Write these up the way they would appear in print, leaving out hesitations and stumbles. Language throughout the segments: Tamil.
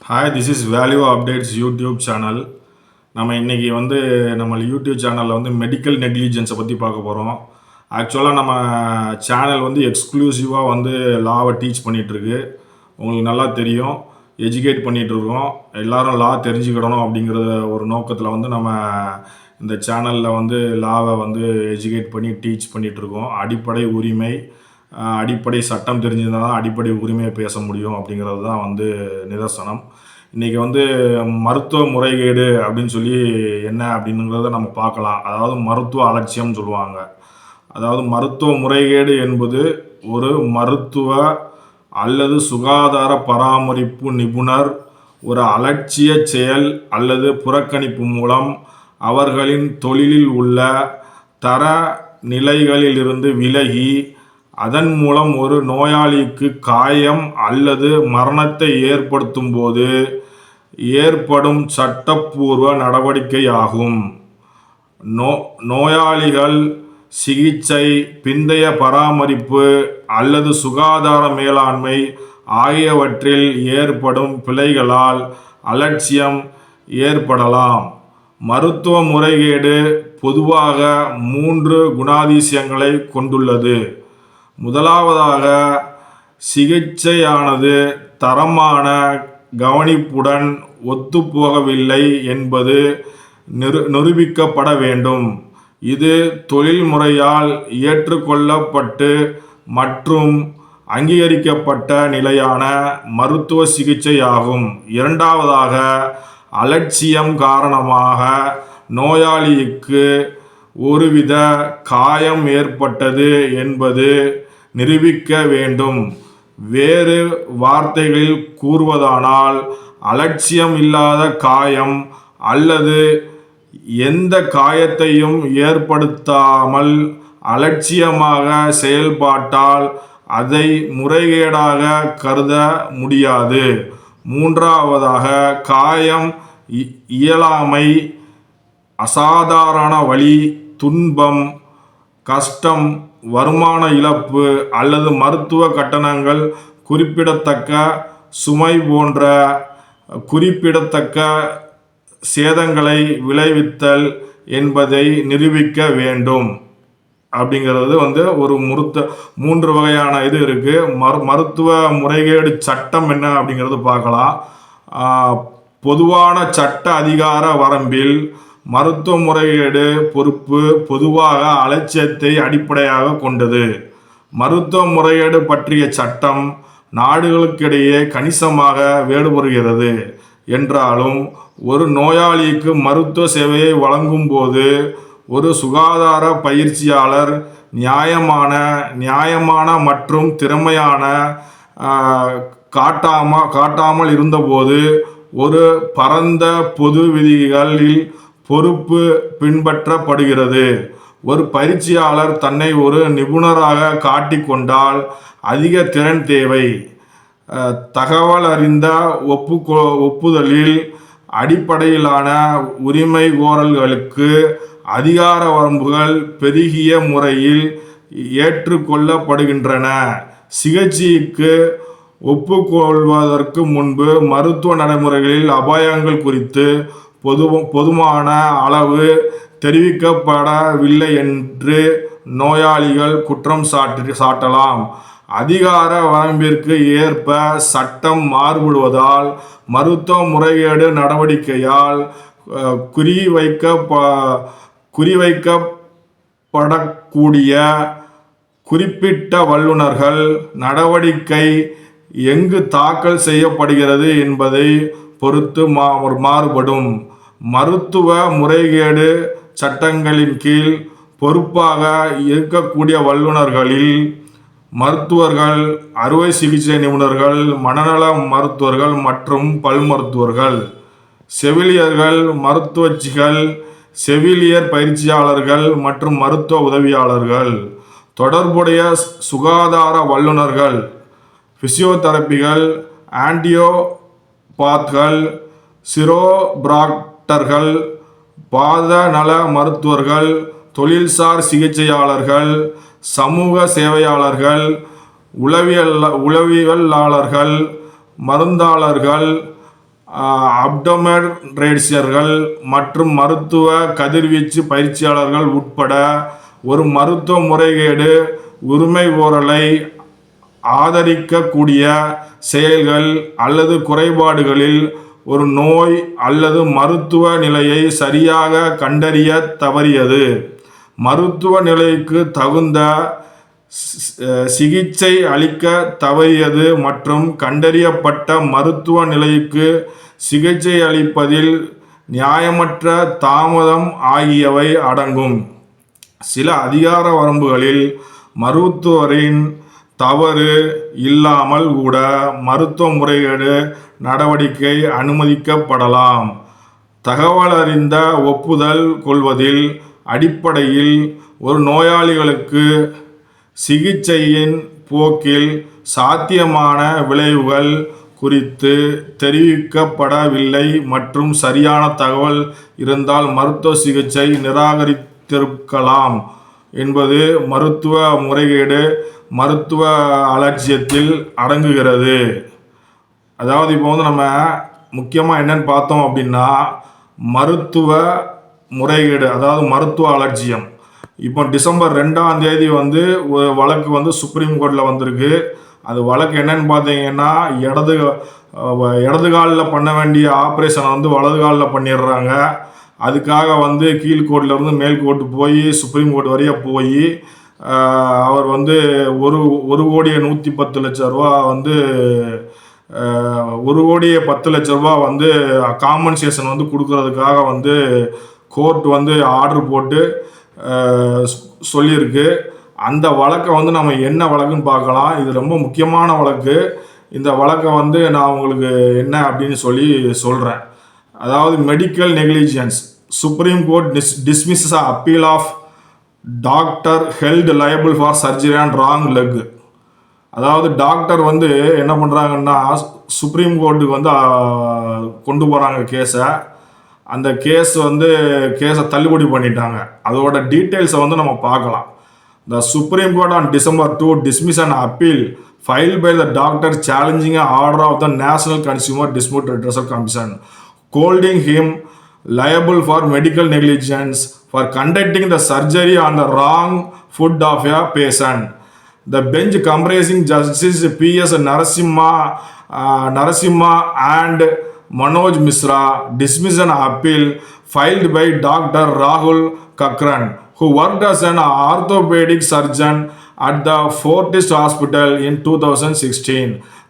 Hi, this is value updates YouTube channel. நம்ம இன்றைக்கி நம்ம யூடியூப் சேனலில் மெடிக்கல் நெக்லிஜென்ஸை பற்றி பார்க்க போகிறோம். ஆக்சுவலாக நம்ம சேனல் எக்ஸ்க்ளூசிவாக லாவை டீச் பண்ணிகிட்ருக்கு. உங்களுக்கு நல்லா தெரியும், எஜுகேட் பண்ணிகிட்ருக்கோம். எல்லோரும் லா தெரிஞ்சுக்கிடணும் அப்படிங்கிற ஒரு நோக்கத்தில் நம்ம இந்த சேனலில் லாவை எஜுகேட் பண்ணி டீச் பண்ணிகிட்ருக்கோம். அடிப்படை உரிமை, அடிப்படை சட்டம் தெரிஞ்சிருந்தால் தான் அடிப்படை உரிமையை பேச முடியும் அப்படிங்கிறது தான் நிதர்சனம். இன்றைக்கி மருத்துவ முறைகேடு அப்படின்னு சொல்லி என்ன அப்படிங்கிறத நம்ம பார்க்கலாம். அதாவது மருத்துவ அலட்சியம்னு சொல்லுவாங்க. அதாவது மருத்துவ முறைகேடு என்பது ஒரு மருத்துவ அல்லது சுகாதார பராமரிப்பு நிபுணர் ஒரு அலட்சிய செயல் அல்லது புறக்கணிப்பு மூலம் அவர்களின் தொழிலில் உள்ள தர நிலைகளிலிருந்து விலகி அதன் மூலம் ஒரு நோயாளிக்கு காயம் அல்லது மரணத்தை ஏற்படுத்தும் போது ஏற்படும் சட்டப்பூர்வ நடவடிக்கையாகும். நோயாளிகள் சிகிச்சை, பிந்தைய பராமரிப்பு அல்லது சுகாதார மேலாண்மை ஆகியவற்றில் ஏற்படும் பிழைகளால் அலட்சியம் ஏற்படலாம். மருத்துவ முறைகேடு பொதுவாக 3 குணாதிசயங்களை கொண்டுள்ளது. முதலாவதாக, சிகிச்சையானது தரமான கவனிப்புடன் ஒத்துப்போகவில்லை என்பது நிரூபிக்கப்பட வேண்டும். இது தொழில்முறையால் ஏற்றுக்கொள்ளப்பட்டு மற்றும் அங்கீகரிக்கப்பட்ட நிலையான மருத்துவ சிகிச்சையாகும். இரண்டாவதாக, அலட்சியம் காரணமாக நோயாளிக்கு ஒருவித காயம் ஏற்பட்டது என்பது நிரூபிக்க வேண்டும். வேறு வார்த்தைகளில் கூறுவதானால், அலட்சியம் இல்லாத காயம் அல்லது எந்த காயத்தையும் ஏற்படுத்தாமல் அலட்சியமாக செயல்பட்டால் அதை முறைகேடாக கருத முடியாது. மூன்றாவதாக, காயம், இயலாமை, அசாதாரண வலி, துன்பம், கஷ்டம், வருமான இழப்பு அல்லது மருத்துவ கட்டணங்கள், குறிப்பிடத்தக்க சுமை போன்ற குறிப்பிடத்தக்க சேதங்களை விளைவித்தல் என்பதை நிரூபிக்க வேண்டும். அப்படிங்கிறது ஒரு 3 வகையான இது இருக்குது. மருத்துவ முறைகேடு சட்டம் என்ன அப்படிங்கிறது பார்க்கலாம். பொதுவான சட்ட அதிகார வரம்பில் மருத்துவ முறைகேடு பொறுப்பு பொதுவாக அலட்சியத்தை அடிப்படையாக கொண்டது. மருத்துவ முறைகேடு பற்றிய சட்டம் நாடுகளுக்கிடையே கணிசமாக வேறுபடுகிறது என்றாலும், ஒரு நோயாளிக்கு மருத்துவ சேவையை வழங்கும் போது ஒரு சுகாதார பயிற்சியாளர் நியாயமான மற்றும் திறமையான காட்டாமல் இருந்தபோது ஒரு பரந்த பொது விதிகளில் பொறுப்பு பின்பற்றப்படுகிறது. ஒரு பயிற்சியாளர் தன்னை ஒரு நிபுணராக காட்டிக்கொண்டால் அதிக திறன் தேவை. தகவல் அறிந்த ஒப்புதலில் அடிப்படையிலான உரிமை கோரல்களுக்கு அதிகார வரம்புகள் பெருகிய முறையில் ஏற்றுக்கொள்ளப்படுகின்றன. சிகிச்சைக்கு ஒப்புக்கொள்வதற்கு முன்பு மருத்துவ நடைமுறைகளில் அபாயங்கள் குறித்து போதுமான அளவு தெரிவிக்கப்படவில்லை என்று நோயாளிகள் குற்றம் சாட்டலாம். அதிகார வரம்பிற்கு ஏற்ப சட்டம் மாறுபடுவதால் மருத்துவ முறைகேடு நடவடிக்கையால் குறிவைக்கப்படக்கூடிய குறிப்பிட்ட வல்லுநர்கள் நடவடிக்கை எங்கு தாக்கல் செய்யப்படுகிறது என்பதை பொறுத்து மாறுபடும். மருத்துவ முறைகேடு சட்டங்களின் கீழ் பொறுப்பாக இருக்கக்கூடிய வல்லுநர்களில் மருத்துவர்கள், அறுவை சிகிச்சை நிபுணர்கள், மனநல மருத்துவர்கள் மற்றும் பல் மருத்துவர்கள், செவிலியர்கள், மருத்துவச்சிகள், செவிலியர் பயிற்சியாளர்கள் மற்றும் மருத்துவ உதவியாளர்கள், தொடர்புடைய சுகாதார வல்லுநர்கள், பிசியோதெரபிகள், ஆன்டியோபாத்கள், சிரோபிராக்டர்கள், பாத நல மருத்துவர்கள், தொழில்சார் சிகிச்சையாளர்கள், சமூக சேவையாளர்கள், உளவியலாளர்கள், மருந்தாளர்கள், அப்டோமெட்ரேசியர்கள் மற்றும் மருத்துவ கதிர்வீச்சு பயிற்சியாளர்கள் உட்பட ஒரு மருத்துவ முறைகேடு உரிமைகோரலை ஆதரிக்கக்கூடிய செயல்கள் அல்லது குறைபாடுகளில் ஒரு நோய் அல்லது மருத்துவ நிலையை சரியாக கண்டறிய தவறியது, மருத்துவ நிலைக்கு தகுந்த சிகிச்சை அளிக்க தவறியது மற்றும் கண்டறியப்பட்ட மருத்துவ நிலைக்கு சிகிச்சை அளிப்பதில் நியாயமற்ற தாமதம் ஆகியவை அடங்கும். சில அதிகார வரம்புகளில் மருத்துவரின் தவறு இல்லாமல் கூட மருத்துவ முறைகேடு நடவடிக்கை அனுமதிக்கப்படலாம். தகவலறிந்த ஒப்புதல் கொள்வதில் அடிப்படையில் ஒரு நோயாளிகளுக்கு சிகிச்சையின் போக்கில் சாத்தியமான விளைவுகள் குறித்து தெரிவிக்கப்படவில்லை மற்றும் சரியான தகவல் இருந்தால் மருத்துவ சிகிச்சை நிராகரித்திருக்கலாம் என்பது மருத்துவ முறைகேடு மருத்துவ அலட்சியத்தில் அடங்குகிறது. அதாவது இப்போ வந்து நம்ம முக்கியமாக என்னன்னு பார்த்தோம் அப்படின்னா, மருத்துவ முறைகேடு அதாவது மருத்துவ அலட்சியம். இப்போ டிசம்பர் 2ஆம் தேதி வந்து ஒரு வழக்கு வந்து சுப்ரீம் கோர்ட்டில் வந்திருக்கு. அது வழக்கு என்னன்னு பார்த்தீங்கன்னா, இடது காலில் பண்ண வேண்டிய ஆப்ரேஷனை வந்து வலது காலில் பண்ணிடுறாங்க. அதுக்காக வந்து கீழ்கோர்ட்லேருந்து மேல் கோர்ட்டு போய் சுப்ரீம் கோர்ட் வரைய போய் அவர் வந்து 1,110,00,000 ரூபா வந்து 1,10,00,000 ரூபா வந்து காம்பன்சேஷன் வந்து கொடுக்கறதுக்காக வந்து கோர்ட் வந்து ஆர்டர் போட்டு சொல்லியிருக்கு. அந்த வழக்கை வந்து நம்ம என்ன வழக்குன்னு பார்க்கலாம். இது ரொம்ப முக்கியமான வழக்கு. இந்த வழக்கை வந்து நான் உங்களுக்கு என்ன அப்படின்னு சொல்கிறேன். அதாவது medical negligence. Supreme court dismisses appeal of doctor held liable for surgery and wrong leg. அதாவது டாக்டர் வந்து என்ன பண்ணுறாங்கன்னா, சுப்ரீம் கோர்ட்டுக்கு வந்து கொண்டு போகிறாங்க கேஸை. அந்த கேஸை தள்ளுபடி பண்ணிட்டாங்க. அதோட டீட்டெயில்ஸை வந்து நம்ம பார்க்கலாம். The Supreme Court on December 2 dismissed an appeal filed by the doctor challenging an order of the National Consumer Dispute Redressal Commission, holding him liable for medical negligence for conducting the surgery on the wrong foot of a patient. The bench comprising Justices P.S. Narasimha and Manoj Misra dismissed an appeal filed by Dr. Rahul Kakran, who worked as an orthopedic surgeon at the Fortis Hospital in 2016.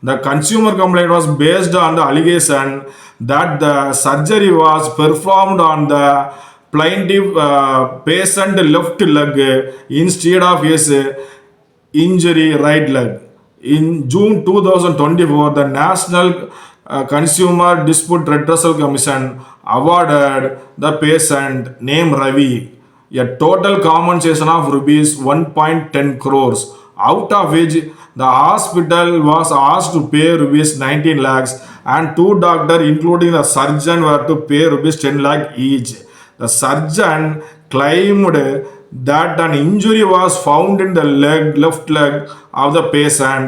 The consumer complaint was based on the allegation that the surgery was performed on the plaintiff patient left leg instead of his injury right leg. In June 2024, the National Consumer Dispute Redressal Commission awarded the patient named Ravi a total compensation of rupees 1.10 crores, out of which the hospital was asked to pay rupees 19 lakhs and two doctors including the surgeon were to pay rupees 10 lakh each. The surgeon claimed that an injury was found in the left leg of the patient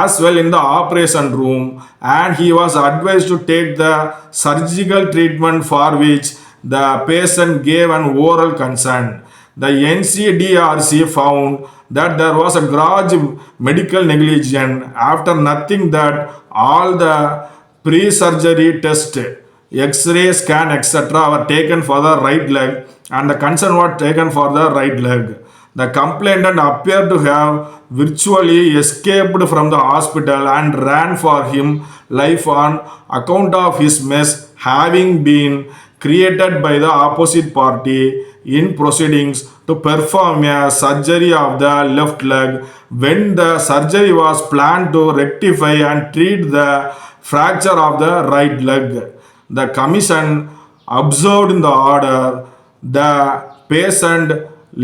as well in the operation room, and he was advised to take the surgical treatment for which the patient gave an oral consent. The NCDRC found that there was a gross medical negligence after nothing that all the pre-surgery tests, X-ray scan, etc. were taken for the right leg and the consent was taken for the right leg. The complainant appeared to have virtually escaped from the hospital and ran for him life on account of his mess having been created by the opposite party in proceedings to perform a surgery of the left leg when the surgery was planned to rectify and treat the fracture of the right leg. The commission observed in the order the patient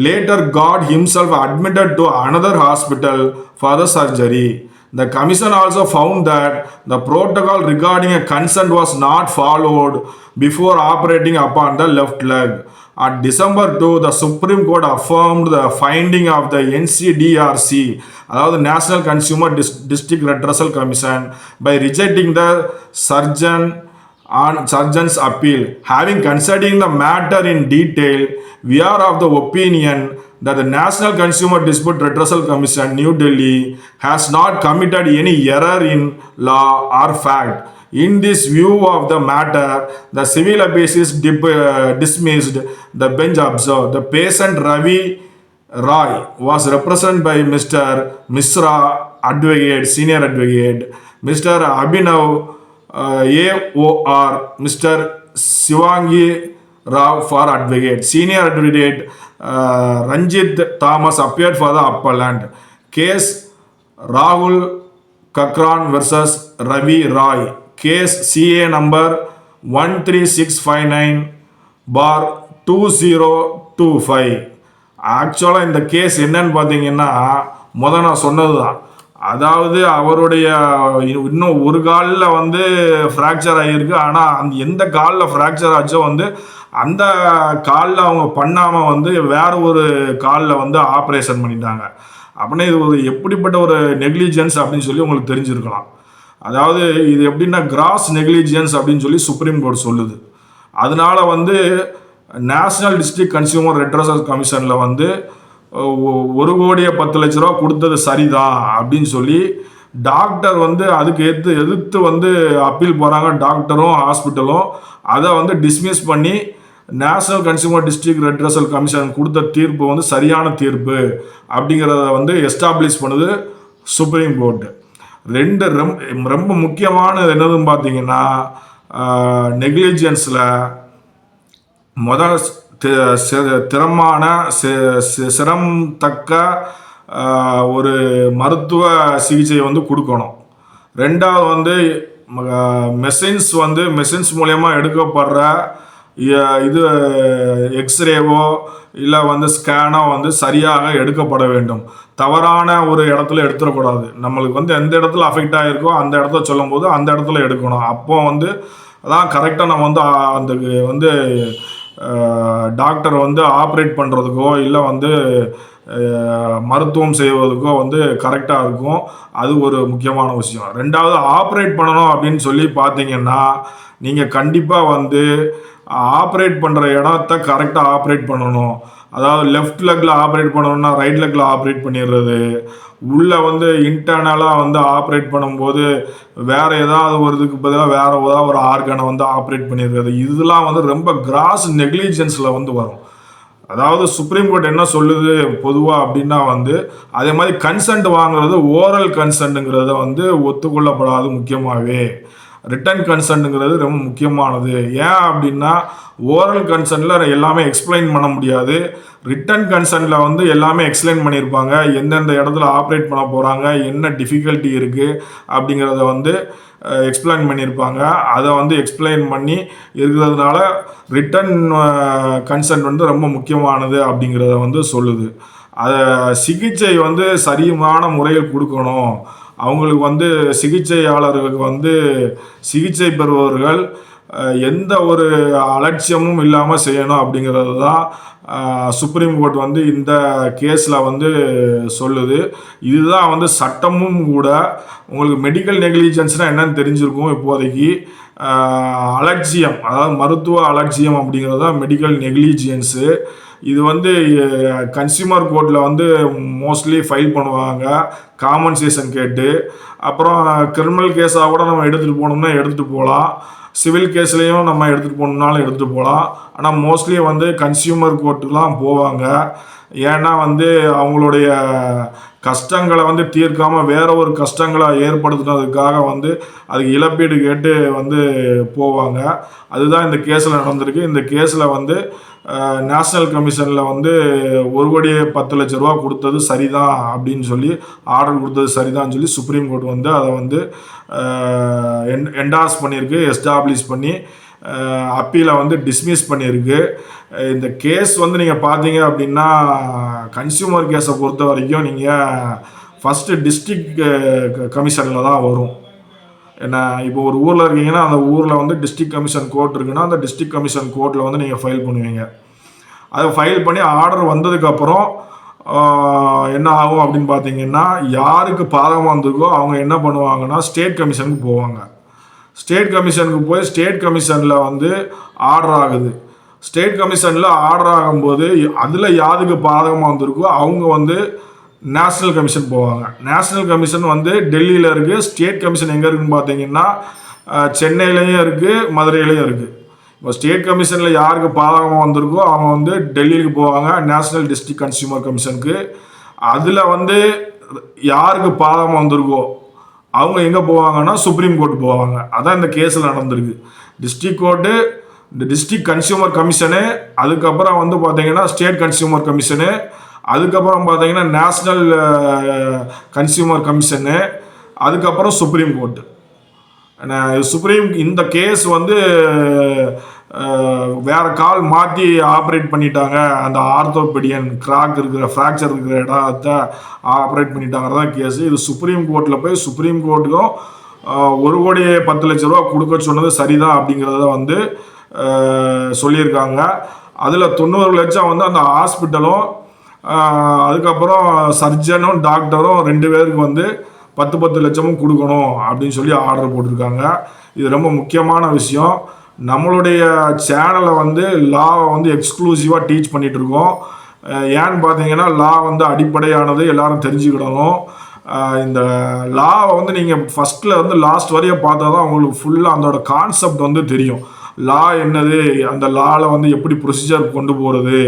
later got himself admitted to another hospital for the surgery. The commission also found that the protocol regarding a consent was not followed before operating upon the left leg. On December 2, the Supreme Court affirmed the finding of the NCDRC, அதாவது National Consumer District Redressal Commission, by rejecting the surgeon on surgeon's appeal. Having considered the matter in detail, we are of the opinion that the National Consumer Dispute Redressal Commission, New Delhi, has not committed any error in law or fact. In this view of the matter, the civil appeal is dismissed. The bench observed the patient Ravi Roy was represented by Mr. Misra, advocate, senior advocate, Mr. Abhinav AOR, Mr. Shivangi Rao for advocate. Senior advocate Ranjit Thomas appeared for the appellant. Case Rahul Kakran versus Ravi Roy. Case CA number 13659/2025. ஆக்சுவலாக இந்த கேஸ் என்னன்னு பார்த்தீங்கன்னா நான் சொன்னது தான். அதாவது அவருடைய இன்னும் ஒரு காலில் வந்து ஃப்ராக்சர் ஆகியிருக்கு. ஆனால் அந்த எந்த காலில் ஃப்ராக்சர் ஆச்சோ வந்து அந்த காலில் அவங்க பண்ணாமல் வந்து வேற ஒரு காலில் வந்து ஆப்ரேஷன் பண்ணிட்டாங்க. அப்படின்னா இது ஒரு எப்படிப்பட்ட ஒரு நெக்லிஜென்ஸ் அப்படின்னு சொல்லி உங்களுக்கு தெரிஞ்சிருக்கலாம். அதாவது இது எப்படின்னா கிராஸ் நெக்லிஜென்ஸ் அப்படின்னு சொல்லி சுப்ரீம் கோர்ட் சொல்லுது. அதனால வந்து நேஷனல் டிஸ்ட்ரிக்ட் கன்சியூமர் ரெட்ரஸல் கமிஷனில் வந்து 1,10,00,000 கொடுத்தது சரிதான் அப்படின்னு சொல்லி டாக்டர் வந்து அதுக்கு எதிர்த்து வந்து அப்பீல் போகிறாங்க. டாக்டரும் ஹாஸ்பிட்டலும் அதை வந்து டிஸ்மிஸ் பண்ணி national consumer district redressal commission கொடுத்த தீர்ப்பு வந்து சரியான தீர்ப்பு அப்படிங்கிறத வந்து எஸ்டாப்ளிஷ் பண்ணுது சுப்ரீம் கோர்ட்டு. ரொம்ப முக்கியமானது என்னதுன்னு பார்த்தீங்கன்னா நெக்லிஜென்ஸில் முதல் திறமான சிரம் தக்க ஒரு மருத்துவ சிகிச்சையை வந்து கொடுக்கணும். ரெண்டாவது வந்து மெஷின்ஸ் மூலயமா எடுக்கப்படுற இது எக்ஸ்ரேவோ இல்லை வந்து ஸ்கேனோ வந்து சரியாக எடுக்கப்பட வேண்டும். தவறான ஒரு இடத்துல எடுத்துடக்கூடாது. நம்மளுக்கு வந்து எந்த இடத்துல அஃபெக்ட் ஆகிருக்கோ அந்த இடத்துல சொல்லும் போது அந்த இடத்துல எடுக்கணும். அப்போ வந்து அதான் கரெக்டாக நம்ம வந்து அந்த வந்து டாக்டர் வந்து ஆப்ரேட் பண்ணுறதுக்கோ இல்லை வந்து மருத்துவம் செய்வதுக்கோ வந்து கரெக்டாக இருக்கும். அது ஒரு முக்கியமான விஷயம். ரெண்டாவது ஆப்ரேட் பண்ணணும் அப்படின்னு சொல்லி பார்த்தீங்கன்னா நீங்கள் கண்டிப்பாக வந்து ஆப்ரேட் பண்ணுற இடத்த கரெக்டாக ஆப்ரேட் பண்ணணும். அதாவது லெஃப்ட் லெக்கில் ஆப்ரேட் பண்ணணும்னா ரைட் லெக்கில் ஆப்ரேட் பண்ணிடுறது. உள்ளே வந்து இன்டர்னலாக வந்து ஆப்ரேட் பண்ணும்போது வேறு ஏதாவது ஒரு இதுக்கு பதிலாக வேறு ஏதாவது ஒரு ஆர்கனை வந்து ஆப்ரேட் பண்ணிடுறது. இதெல்லாம் வந்து ரொம்ப கிராஸ் நெக்லிஜென்ஸில் வந்து வரும். அதாவது சுப்ரீம் கோர்ட் என்ன சொல்லுது பொதுவாக அப்படின்னா வந்து அதே மாதிரி கன்சென்ட் வாங்குறது ஓரல் கன்சென்ட்டுங்கிறத வந்து ஒத்துக்கொள்ளப்படாது. முக்கியமாகவே ரிட்டன் கன்சென்ட்டுங்கிறது ரொம்ப முக்கியமானது. ஏன் அப்படின்னா ஓரல் கன்சென்ட்டில் எல்லாமே எக்ஸ்பிளைன் பண்ண முடியாது. ரிட்டன் கன்சென்ட்டில் வந்து எல்லாமே எக்ஸ்பிளைன் பண்ணியிருப்பாங்க. எந்தெந்த இடத்துல ஆப்ரேட் பண்ண போகிறாங்க, என்ன டிஃபிகல்ட்டி இருக்குது அப்படிங்கிறத வந்து எக்ஸ்பிளைன் பண்ணியிருப்பாங்க. அதை வந்து எக்ஸ்பிளைன் பண்ணி இருக்கிறதுனால ரிட்டன் கன்சென்ட் வந்து ரொம்ப முக்கியமானது அப்படிங்கிறத வந்து சொல்லுது. அதை சிகிச்சை வந்து சரியான முறையில் கொடுக்கணும். அவங்களுக்கு வந்து சிகிச்சையாளர்களுக்கு வந்து சிகிச்சை பெறுபவர்கள் எந்த ஒரு அலட்சியமும் இல்லாமல் செய்யணும் அப்படிங்கிறது தான் சுப்ரீம் கோர்ட் வந்து இந்த கேஸில் வந்து சொல்லுது. இதுதான் வந்து சட்டமும் கூட. உங்களுக்கு மெடிக்கல் நெக்லிஜென்ஸ்னால் என்னன்னு தெரிஞ்சிருக்கும் இப்போதைக்கு. அலட்சியம், அதாவது மருத்துவ அலட்சியம் அப்படிங்கிறது தான் மெடிக்கல் நெக்லிஜென்ஸு. இது வந்து கன்சியூமர் கோர்ட்டில் வந்து மோஸ்ட்லி ஃபைல் பண்ணுவாங்க காம்பன்சேஷன் கேட்டு. அப்புறம் கிரிமினல் கேஸாக கூட நம்ம எடுத்துகிட்டு போனோம்னா எடுத்துகிட்டு போகலாம். சிவில் கேஸ்லேயும் நம்ம எடுத்துகிட்டு போகணுன்னாலும் எடுத்துகிட்டு போகலாம். ஆனால் மோஸ்ட்லி வந்து கன்சியூமர் கோர்ட்டுலாம் போவாங்க. ஏன்னா வந்து அவங்களுடைய கஷ்டங்களை வந்து தீர்க்காமல் வேற ஒரு கஷ்டங்களை ஏற்படுத்துனதுக்காக வந்து அதுக்கு இழப்பீடு கேட்டு வந்து போவாங்க. அதுதான் இந்த கேஸில் நடந்திருக்கு. இந்த கேஸில் வந்து நேஷ்னல் கமிஷனில் வந்து 1,10,00,000 கொடுத்தது சரிதான் அப்படின்னு சொல்லி ஆர்டர் கொடுத்தது சரிதான் சொல்லி சுப்ரீம் கோர்ட் வந்து அதை வந்து என்டார்ஸ் பண்ணியிருக்கு, எஸ்டாப்ளிஷ் பண்ணி அப்பீலை வந்து டிஸ்மிஸ் பண்ணியிருக்கு. இந்த கேஸ் வந்து நீங்கள் பார்த்தீங்க அப்படின்னா கன்சியூமர் கேஸை பொறுத்த வரைக்கும் நீங்கள் ஃபஸ்ட்டு டிஸ்ட்ரிக்ட் கமிஷனில் தான் வரும். ஏன்னா இப்போ ஒரு ஊரில் இருக்கீங்கன்னா அந்த ஊரில் வந்து டிஸ்ட்ரிக்ட் கமிஷன் கோர்ட் இருக்குன்னா அந்த டிஸ்ட்ரிக்ட் கமிஷன் கோர்ட்டில் வந்து நீங்கள் ஃபைல் பண்ணுவீங்க. அதை ஃபைல் பண்ணி ஆர்டர் வந்ததுக்கப்புறம் என்ன ஆகும் அப்படின்னு பார்த்தீங்கன்னா யாருக்கு பாதகம் வந்திருக்கோ அவங்க என்ன பண்ணுவாங்கன்னா ஸ்டேட் கமிஷனுக்கு போவாங்க. ஸ்டேட் கமிஷனுக்கு போய் ஸ்டேட் கமிஷனில் வந்து ஆர்டர் ஆகுது. ஸ்டேட் கமிஷனில் ஆர்டர் ஆகும்போது அதில் யாருக்கு பாதகமாக வந்திருக்கோ அவங்க வந்து நேஷ்னல் கமிஷன் போவாங்க. நேஷ்னல் கமிஷன் வந்து டெல்லியில் இருக்குது. ஸ்டேட் கமிஷன் எங்கே இருக்குதுன்னு பார்த்தீங்கன்னா சென்னையிலையும் இருக்குது, மதுரையிலையும் இருக்குது. இப்போ ஸ்டேட் கமிஷனில் யாருக்கு பாதகமாக வந்திருக்கோ அவங்க வந்து டெல்லிக்கு போவாங்க, நேஷ்னல் டிஸ்ட்ரிக்ட் கன்சியூமர் கமிஷனுக்கு. அதில் வந்து யாருக்கு பாதகமாக வந்திருக்கோ அவங்க எங்கே போவாங்கன்னா சுப்ரீம் கோர்ட் போவாங்க. அதான் இந்த கேஸில் நடந்திருக்கு. டிஸ்ட்ரிக்ட் கோர்ட்டு, இந்த டிஸ்ட்ரிக்ட் கன்சியூமர் கமிஷனு, அதுக்கப்புறம் வந்து பார்த்தீங்கன்னா ஸ்டேட் கன்சியூமர் கமிஷனு, அதுக்கப்புறம் பார்த்தீங்கன்னா நேஷ்னல் கன்சியூமர் கமிஷனு, அதுக்கப்புறம் சுப்ரீம் கோர்ட்டு. இந்த கேஸ் வந்து வேற கால் மாற்றி ஆப்ரேட் பண்ணிட்டாங்க. அந்த ஆர்த்தோபெடியன் கிராக் இருக்கிற ஃப்ராக்சர் இருக்கிற இடத்த ஆப்ரேட் பண்ணிட்டாங்கிறதான் கேஸு. இது சுப்ரீம் கோர்ட்டில் போய் சுப்ரீம் கோர்ட்டுக்கும் 1,10,00,000 கொடுக்க சொன்னது சரிதான் அப்படிங்கிறத வந்து சொல்லியிருக்காங்க. அதில் 90 லட்சம் வந்து அந்த ஹாஸ்பிட்டலும் அதுக்கப்புறம் சர்ஜனும் டாக்டரும் 2 பேருக்கு வந்து 10 லட்சமும் கொடுக்கணும் அப்படின்னு சொல்லி ஆர்டர் போட்டிருக்காங்க. இது ரொம்ப முக்கியமான விஷயம். நம்மளுடைய சேனலை வந்து லாவை வந்து எக்ஸ்க்ளூசிவாக டீச் பண்ணிகிட்டு இருக்கோம். ஏன்னு பார்த்தீங்கன்னா லா வந்து அடிப்படையானது, எல்லாரும் தெரிஞ்சுக்கிடணும். இந்த லாவை வந்து நீங்கள் ஃபஸ்ட்டில் வந்து லாஸ்ட் வரையும் பார்த்தா தான் உங்களுக்கு ஃபுல்லாக அதோட கான்செப்ட் வந்து தெரியும். லா என்னது, அந்த லாவில் வந்து எப்படி ப்ரொசீஜர் கொண்டு போகிறது,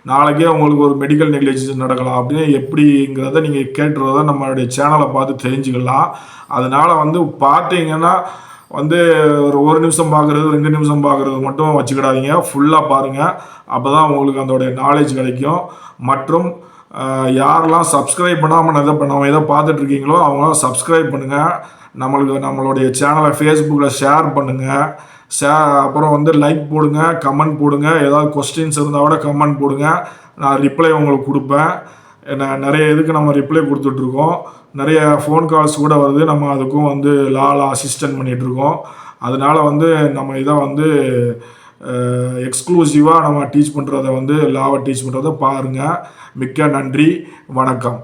நாளைக்கே உங்களுக்கு ஒரு மெடிக்கல் நெக்லிஜென்ஸ் நடக்கலாம் அப்படின்னு எப்படிங்கிறத நீங்கள் கேட்டுறத நம்மளுடைய சேனலை பார்த்து தெரிஞ்சுக்கலாம். அதனால் வந்து பார்த்தீங்கன்னா வந்து ஒரு நிமிஷம் பார்க்குறது, 2 நிமிஷம் பார்க்குறது மட்டும் வச்சுக்கிடாதீங்க, ஃபுல்லாக பாருங்கள். அப்போ தான் உங்களுக்கு அதோடைய நாலேஜ் கிடைக்கும். மற்றும் யாரெல்லாம் சப்ஸ்கிரைப் பண்ணாமல் நம்ம எதை பார்த்துட்ருக்கீங்களோ அவங்களாம் சப்ஸ்கிரைப் பண்ணுங்கள். நம்மளுடைய சேனலை ஃபேஸ்புக்கில் ஷேர் பண்ணுங்கள். அப்புறம் வந்து லைக் போடுங்க, கமெண்ட் போடுங்க. ஏதாவது கொஸ்டின்ஸ் இருந்தால் கூட கமெண்ட் போடுங்க, நான் ரிப்ளை உங்களுக்கு கொடுப்பேன். நிறைய இதுக்கு நம்ம ரிப்ளை கொடுத்துட்ருக்கோம். நிறைய ஃபோன் கால்ஸ் கூட வருது. நம்ம அதுக்கும் வந்து லாவில் அசிஸ்டன்ட் பண்ணிகிட்ருக்கோம். அதனால் வந்து நம்ம இதை வந்து எக்ஸ்க்ளூசிவாக நம்ம டீச் பண்ணுறத வந்து லாவை டீச் பண்ணுறதை பாருங்கள். மிக்க நன்றி, வணக்கம்.